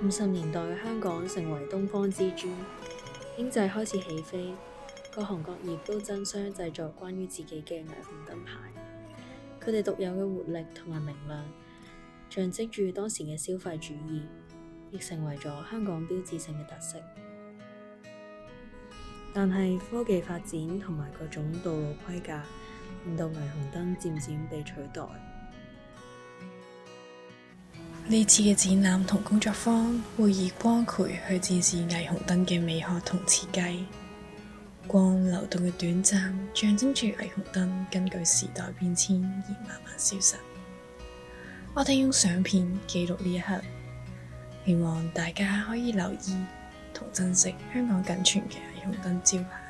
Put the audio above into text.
50年代嘅香港成為東方之珠，經濟開始起飛，各行各業都爭相製作關於自己嘅霓虹燈牌。佢哋獨有嘅活力同埋明亮，象徵住當時嘅消費主義，亦成為咗香港標誌性嘅特色。但係科技發展同埋各種道路規格，令到霓虹燈漸漸被取代。呢次嘅展覽同工作坊會以光繪去展示霓虹燈嘅美學同設計。光流動嘅短暫，象徵住霓虹燈根據時代變遷而慢慢消失。我哋用相片記錄呢一刻，希望大家可以留意同珍惜香港僅存嘅霓虹燈招牌。